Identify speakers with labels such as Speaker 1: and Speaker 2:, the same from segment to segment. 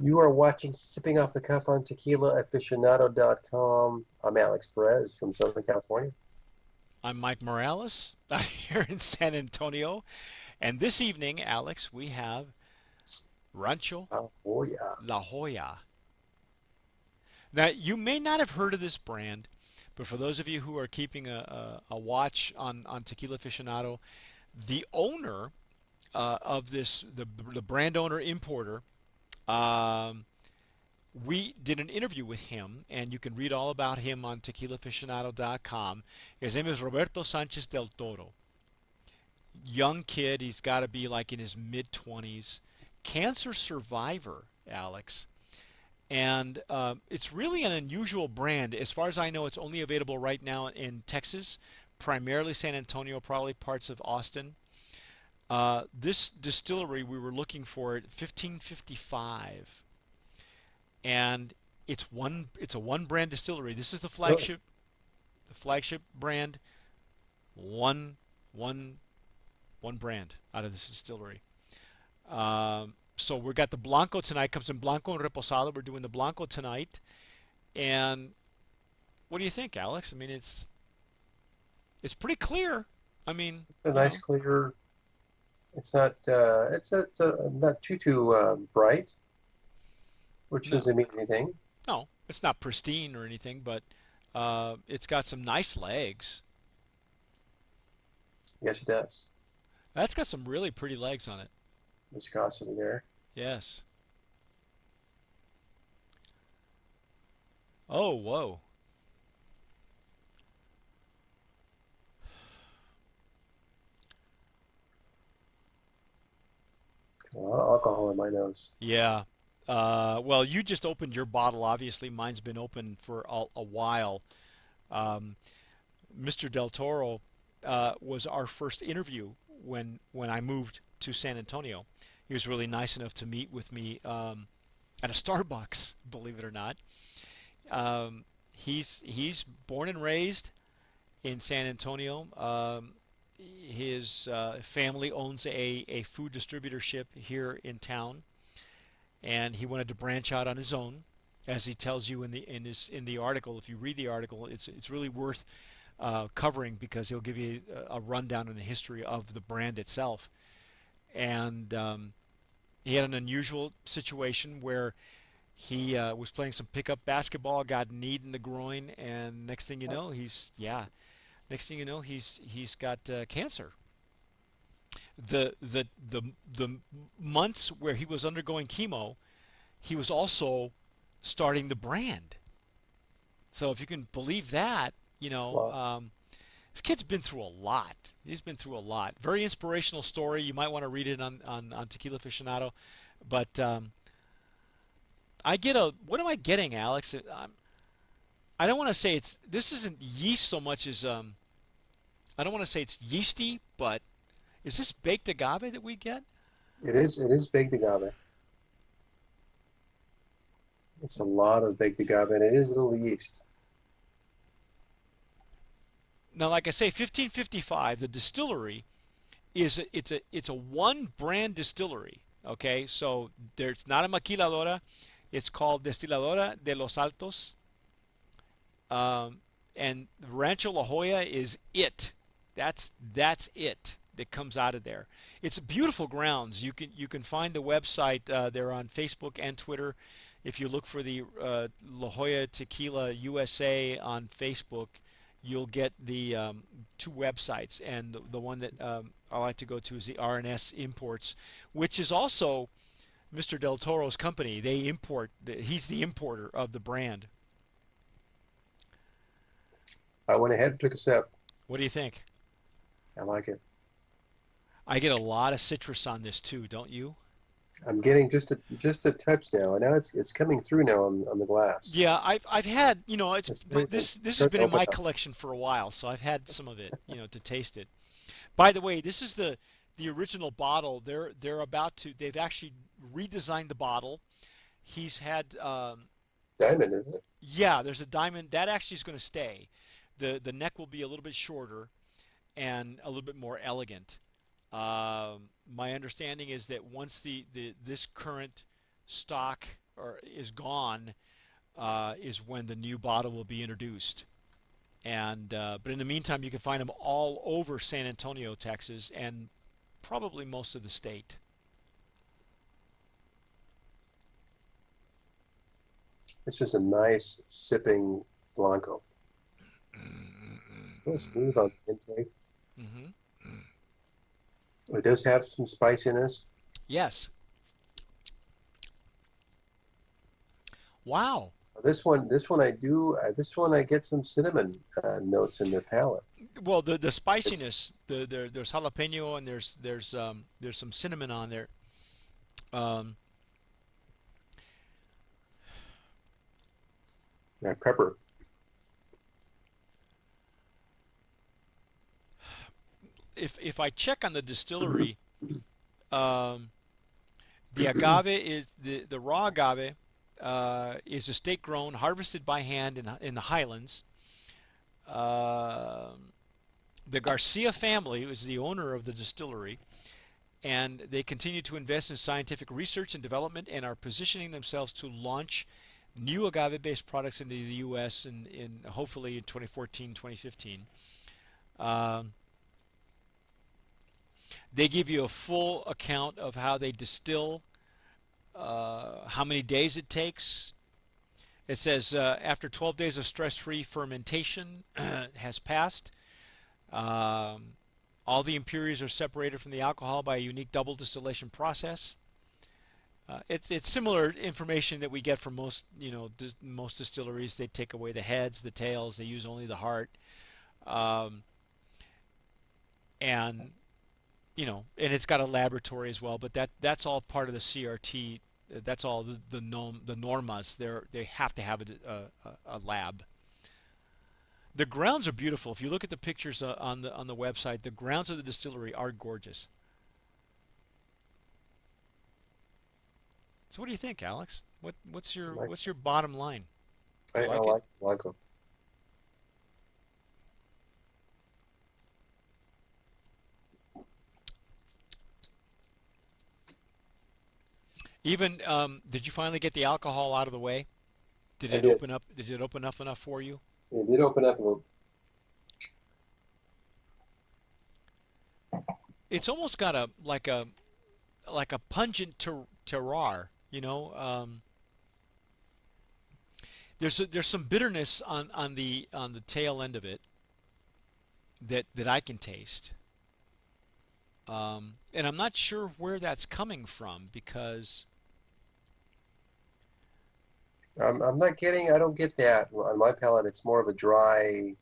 Speaker 1: You are watching Sipping Off the Cuff on TequilaAficionado.com. I'm Alex Perez from Southern California.
Speaker 2: I'm Mike Morales out here in San Antonio. And this evening, Alex, we have Rancho
Speaker 1: Oh, yeah.
Speaker 2: La Joya. Now, you may not have heard of this brand, but for those of you who are keeping a watch on Tequila Aficionado, the owner of the brand owner importer, um, we did an interview with him, and you can read all about him on tequilaaficionado.com. His name is Roberto Sanchez del Toro. Young kid, he's got to be like in his mid 20s. Cancer survivor, Alex. And it's really an unusual brand. As far as I know, it's only available right now in Texas, primarily San Antonio, probably parts of Austin. This distillery, we were looking for it 1555, and it's a one brand distillery. This is
Speaker 1: Really?
Speaker 2: the flagship brand, one one one brand out of this distillery. So we got the Blanco tonight. Comes in Blanco and Reposado. We're doing the Blanco tonight. And what do you think, Alex? I mean, it's pretty clear. I mean,
Speaker 1: A nice clear. It's not too bright, which
Speaker 2: no,
Speaker 1: doesn't mean anything.
Speaker 2: no, it's not pristine or anything, but it's got some nice legs.
Speaker 1: Yes, it does.
Speaker 2: That's got some really pretty legs on it.
Speaker 1: Viscosity there.
Speaker 2: Yes. Oh, whoa.
Speaker 1: A lot of alcohol in my nose.
Speaker 2: Yeah. Well, you just opened your bottle. Obviously, mine's been open for a while. Um, Mr. Del Toro was our first interview when I moved to San Antonio. He was really nice enough to meet with me at a Starbucks, believe it or not. He's born and raised in San Antonio. His family owns a food distributorship here in town, and he wanted to branch out on his own, as he tells you in the article. If you read the article, it's really worth covering because he'll give you a rundown on the history of the brand itself. And he had an unusual situation where he was playing some pickup basketball, got kneed in the groin, and next thing you know, he's got cancer. The months where he was undergoing chemo, he was also starting the brand. So if you can believe that,
Speaker 1: Well,
Speaker 2: this kid's been through a lot. He's been through a lot. Very inspirational story. You might want to read it on Tequila Aficionado. But what am I getting, Alex? I don't want to say this isn't yeast so much as, I don't want to say it's yeasty, but is this baked agave that we get?
Speaker 1: it is. It is baked agave. It's a lot of baked agave, and it is a little yeast.
Speaker 2: Now, like I say, 1555, the distillery it's a one brand distillery. Okay, so there's not a maquiladora. It's called Destiladora de los Altos, um, and Rancho La Joya is it. That's it that comes out of there. It's beautiful grounds. You can find the website. They're on Facebook and Twitter. If you look for the La Joya Tequila USA on Facebook, you'll get the two websites, and the one that I like to go to is the RNS Imports, which is also Mr. Del Toro's company. He's the importer of the brand.
Speaker 1: I went ahead and took a sip.
Speaker 2: What do you think?
Speaker 1: I like it.
Speaker 2: I get a lot of citrus on this too, don't you?
Speaker 1: I'm getting just a touch now, and now it's coming through now on the glass.
Speaker 2: Yeah, I've had,
Speaker 1: It's starting to,
Speaker 2: this has
Speaker 1: starting
Speaker 2: been
Speaker 1: to
Speaker 2: in
Speaker 1: open
Speaker 2: my
Speaker 1: up.
Speaker 2: collection for a while, so I've had some of it, to taste it. By the way, this is the original bottle. They've actually redesigned the bottle. He's had
Speaker 1: Diamond, isn't it?
Speaker 2: yeah, there's a diamond that actually is going to stay. The neck will be a little bit shorter and a little bit more elegant. My understanding is that once this current stock or is gone, is when the new bottle will be introduced. And but in the meantime, you can find them all over San Antonio, Texas, and probably most of the state.
Speaker 1: It's just a nice sipping Blanco. So smooth on the intake.
Speaker 2: Hmm.
Speaker 1: It does have some spiciness.
Speaker 2: Yes. Wow.
Speaker 1: This one I get some cinnamon notes in the palate.
Speaker 2: Well, the
Speaker 1: It's
Speaker 2: spiciness, there's jalapeno and there's some cinnamon on there. Um,
Speaker 1: pepper.
Speaker 2: if I check on the distillery, um, the agave is the raw agave is estate grown, harvested by hand in the highlands. Um the Garcia family is the owner of the distillery, and they continue to invest in scientific research and development and are positioning themselves to launch new agave-based products into the U.S. in hopefully in 2014, 2015. Um, they give you a full account of how they distill, how many days it takes. It says after 12 days of stress-free fermentation has passed, um, all the impurities are separated from the alcohol by a unique double distillation process. It's similar information that we get from most most distilleries. They take away the heads, the tails. They use only the heart, um, and and it's got a laboratory as well. But that's all part of the CRT. That's all the normas. They have to have a lab. The grounds are beautiful. If you look at the pictures on the website, the grounds of the distillery are gorgeous. So what do you think, Alex? What's your bottom line? You
Speaker 1: I
Speaker 2: like it?
Speaker 1: like Blanco.
Speaker 2: Even did you finally get the alcohol out of the way? Did
Speaker 1: I
Speaker 2: it
Speaker 1: did.
Speaker 2: open up? Did it open up enough for you?
Speaker 1: It did open up a little.
Speaker 2: It's almost got a like a pungent terroir. There's some bitterness on the tail end of it that I can taste. And I'm not sure where that's coming from because
Speaker 1: I'm not getting. I don't get that on my palate. It's more of a dry,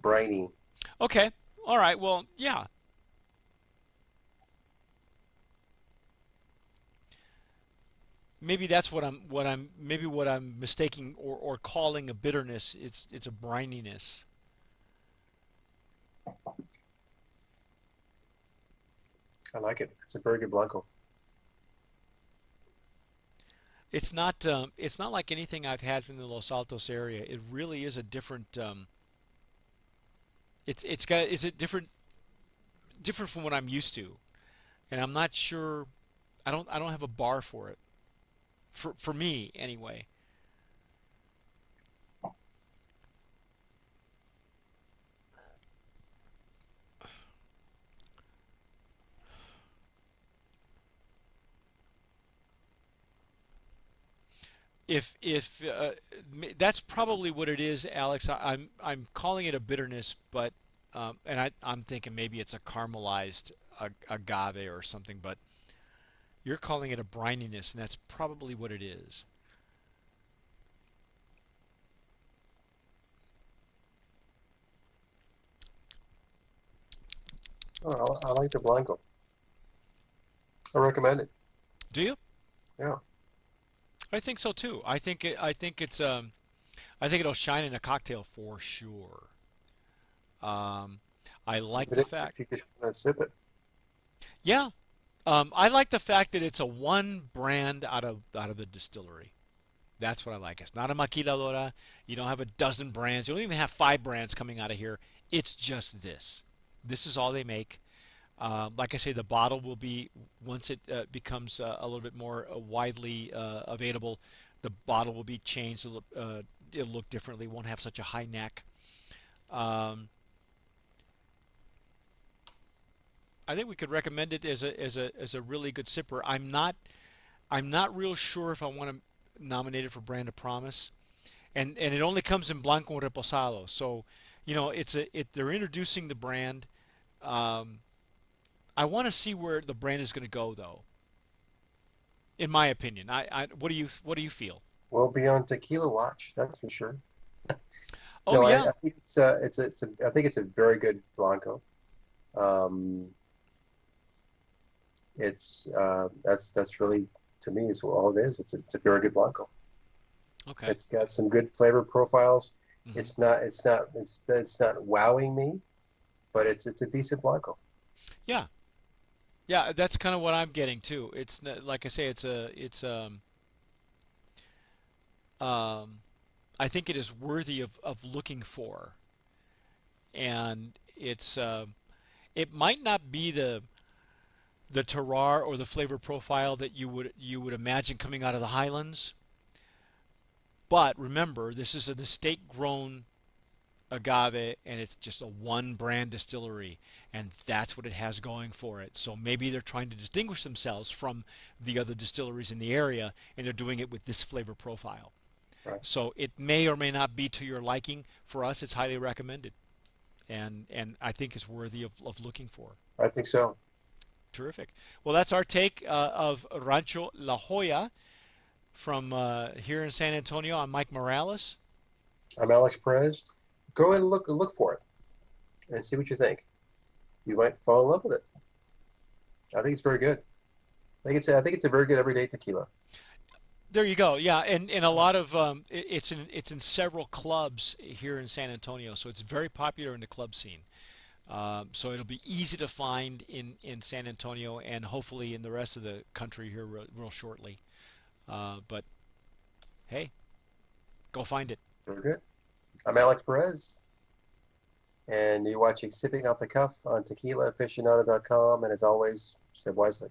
Speaker 1: briny.
Speaker 2: okay, all right, well, yeah, maybe that's what I'm mistaking or calling a bitterness. It's a brininess.
Speaker 1: I like it. It's a very good Blanco.
Speaker 2: It's not like anything I've had from the Los Altos area. It really is a different it's a different from what I'm used to. And I'm not sure I don't have a bar for it. For me anyway. If That's probably what it is, Alex. I'm calling it a bitterness, but and I'm thinking maybe it's a caramelized agave or something, but you're calling it a brininess, and that's probably what it is.
Speaker 1: Oh, I like the Blanco. I recommend it.
Speaker 2: Do you?
Speaker 1: Yeah.
Speaker 2: I think so too. I think it'll shine in a cocktail for sure. Um, I like
Speaker 1: Even
Speaker 2: the
Speaker 1: if
Speaker 2: fact,
Speaker 1: you just want to sip it.
Speaker 2: yeah. I like the fact that it's a one brand out of the distillery. That's what I like. It's not a maquiladora. You don't have a dozen brands. You don't even have five brands coming out of here. It's just this. This is all they make. Like I say, the bottle will be once it becomes a little bit more widely available. The bottle will be changed. It'll look differently. Won't have such a high neck. Um, I think we could recommend it as a really good sipper. I'm not real sure if I want to nominate it for Brand of Promise, and it only comes in Blanco Reposado. So, they're introducing the brand. Um, I want to see where the brand is going to go, though. In my opinion, what do you feel?
Speaker 1: We'll be on Tequila Watch, that's for sure.
Speaker 2: Oh
Speaker 1: No,
Speaker 2: yeah,
Speaker 1: I think I think it's a very good Blanco. Um, that's really to me is all it is. It's a very good Blanco.
Speaker 2: okay.
Speaker 1: It's got some good flavor profiles.
Speaker 2: Hmm.
Speaker 1: It's not wowing me, but it's a decent Blanco.
Speaker 2: Yeah, yeah, that's kind of what I'm getting too. Like I say, um, I think it is worthy of looking for, and it might not be the terroir or the flavor profile that you would imagine coming out of the Highlands. But remember, this is an estate grown agave, and it's just a one brand distillery, and that's what it has going for it. So maybe they're trying to distinguish themselves from the other distilleries in the area, and they're doing it with this flavor profile.
Speaker 1: Right.
Speaker 2: So it may or may not be to your liking. For us, it's highly recommended, and I think it's worthy of looking for.
Speaker 1: I think so.
Speaker 2: Terrific. Well, that's our take of Rancho La Joya from here in San Antonio. I'm Mike Morales.
Speaker 1: I'm Alex Perez. Go and look for it and see what you think. You might fall in love with it. I think it's very good. I think it's a very good everyday tequila.
Speaker 2: There you go. Yeah, and a lot of it's in several clubs here in San Antonio, so it's very popular in the club scene. So it'll be easy to find in San Antonio and hopefully in the rest of the country here real shortly. But hey, go find it.
Speaker 1: Very good. I'm Alex Perez, and you're watching Sipping Off the Cuff on tequilaaficionado.com. And as always, sip wisely.